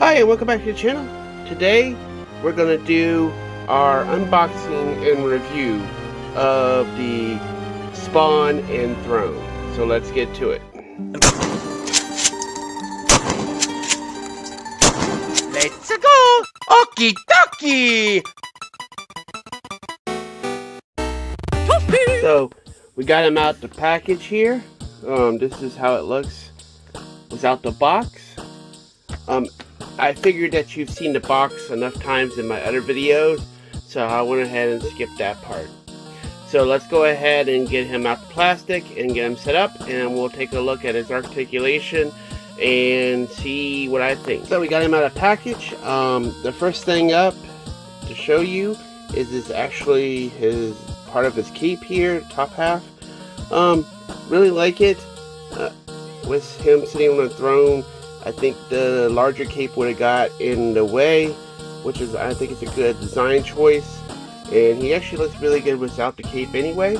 Hi and welcome back to the channel. Today we're going to do our unboxing and review of the Spawn and Throne. So let's get to it. Let's go! Okie dokie! So we got him out the package here. This is how it looks without the box. I figured that you've seen the box enough times in my other videos, so I went ahead and skipped that part. So let's go ahead and get him out the plastic and get him set up, and we'll take a look at his articulation and see what I think. So we got him out of the package. The first thing up to show you is actually his part of his cape here, top half. Really like it. With him sitting on the throne, I think the larger cape would have got in the way, which is, I think it's a good design choice. And he actually looks really good without the cape anyway.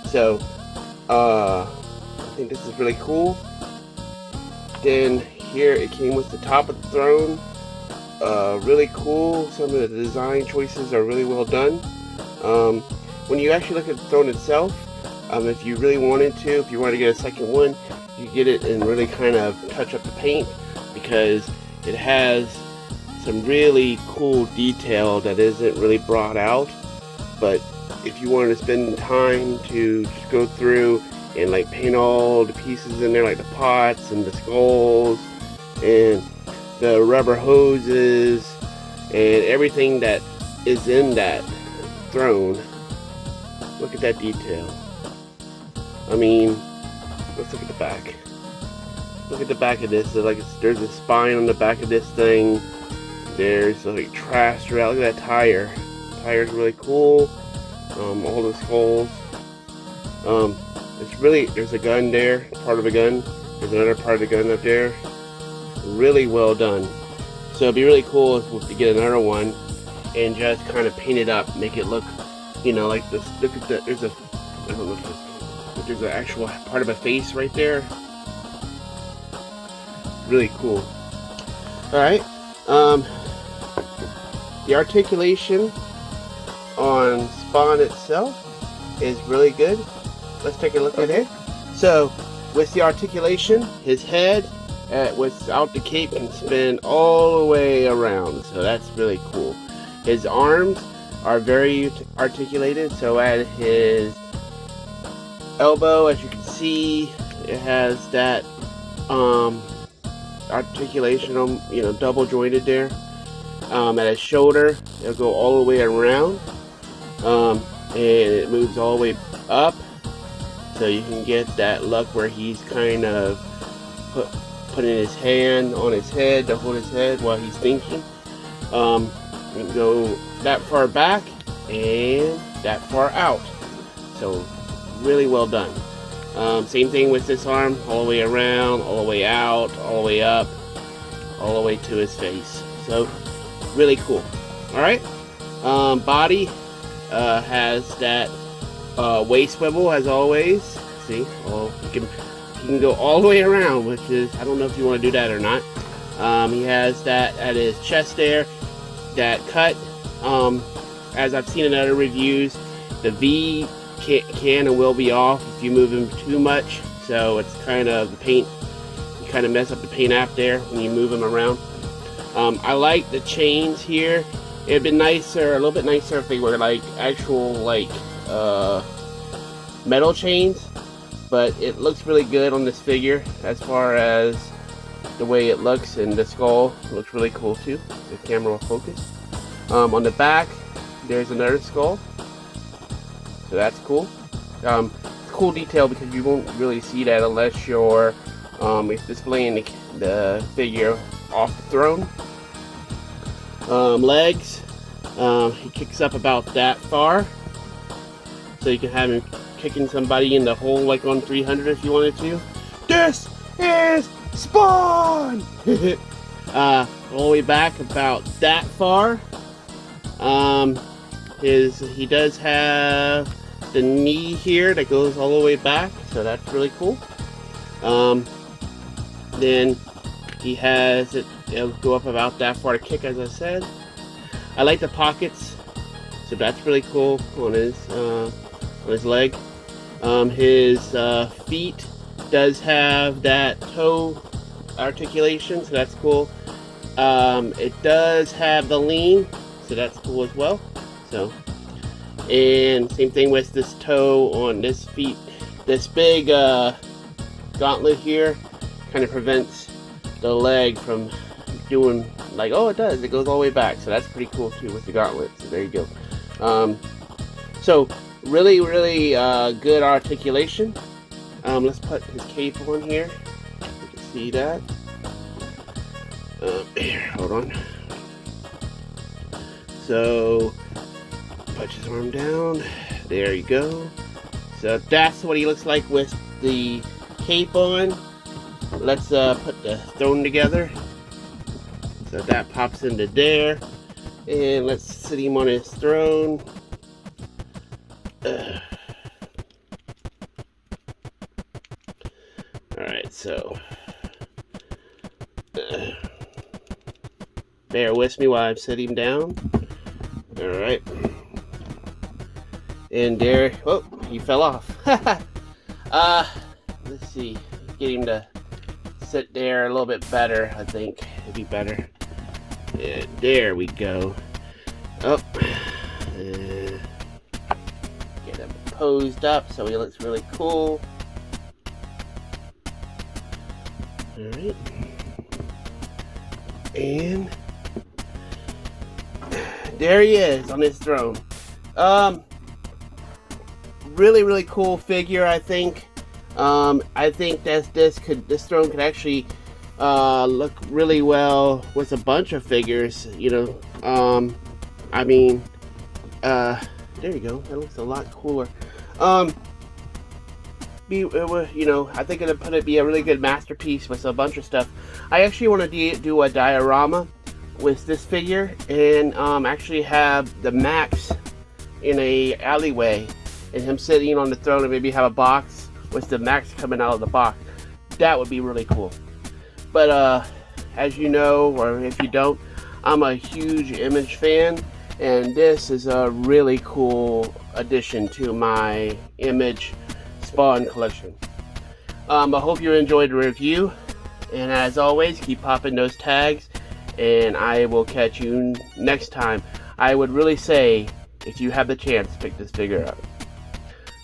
So, I think this is really cool. Then here it came with the top of the throne. Really cool. Some of the design choices are really well done. When you actually look at the throne itself, if you really wanted to, if you want to get a second one, you get it and really kind of touch up the paint, because it has some really cool detail that isn't really brought out. But if you wanted to spend time to just go through and like paint all the pieces in there, like the pots and the skulls and the rubber hoses and everything that is in that throne, look at that detail. I mean, let's look at the back. Look at the back of this. There's a spine on the back of this thing. There's like trash throughout. Look at that tire. The tire's really cool. All the skulls. It's really, there's a gun there, part of a gun. There's another part of the gun up there. Really well done. So it'd be really cool if we get another one and just kind of paint it up, make it look, you know, like this. Look at that. There's a, I don't know if it's, there's an actual part of a face right there. Really cool. Alright. The articulation on Spawn itself is really good. Let's take a look at it. So, with the articulation, his head, without the cape, can spin all the way around. So that's really cool. His arms are very articulated. So at his elbow, as you can see, it has that articulation, you know, double jointed there. At his shoulder, it'll go all the way around, and it moves all the way up, so you can get that look where he's kind of putting his hand on his head to hold his head while he's thinking. You can go that far back and that far out, so really well done. Same thing with this arm, all the way around, all the way out, all the way up, all the way to his face. So really cool. Alright, body has that waist swivel as always. See, he can go all the way around, which is, I don't know if you want to do that or not. He has that at his chest there, that cut. As I've seen in other reviews, the V can and will be off if you move him too much, so it's kind of the paint, you kind of mess up the paint app there when you move him around. I like the chains here. It'd been nicer, a little bit nicer, if they were like actual like metal chains, but it looks really good on this figure as far as the way it looks, and the skull looks really cool too. The camera will focus. On the back, there's another skull. So that's cool. Cool detail, because you won't really see that unless you're displaying the figure off the throne. Legs, he kicks up about that far, so you can have him kicking somebody in the hole like on 300 if you wanted to. This is Spawn! All the way back about that far. He does have the knee here that goes all the way back, so that's really cool. Then he has it it'll go up about that far to kick, as I said. I like the pockets, so that's really cool on his leg. His feet does have that toe articulation, so that's cool. It does have the lean, so that's cool as well. So, and same thing with this toe on this feet. This big gauntlet here kind of prevents the leg from doing like, oh, it does. It goes all the way back, so that's pretty cool too with the gauntlet. So there you go. So really good articulation. Let's put his cape on here. You can see that. Here, hold on. So put his arm down. There you go. So that's what he looks like with the cape on. Let's put the throne together. So that pops into there. And let's sit him on his throne. Alright, so bear with me while I sit him down. Alright. And there, oh, he fell off. Let's see, get him to sit there a little bit better. I think it'd be better. Yeah, there we go. Oh, get him posed up so he looks really cool. Alright. And there he is on his throne. Really cool figure, I think. I think that this throne could actually look really well with a bunch of figures, you know. I mean, there you go. That looks a lot cooler. You know, I think it'd be a really good masterpiece with a bunch of stuff. I actually want to do a diorama with this figure and actually have the Max in a alleyway and him sitting on the throne and maybe have a box with the Max coming out of the box. That would be really cool. But as you know, or if you don't, I'm a huge Image fan, and this is a really cool addition to my Image Spawn collection. I hope you enjoyed the review, and as always, keep popping those tags, and I will catch you next time. I would really say, if you have the chance, pick this figure up.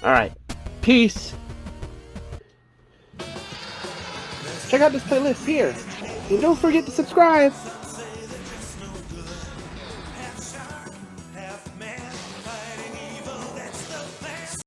Alright, peace! Check out this playlist here, and don't forget to subscribe!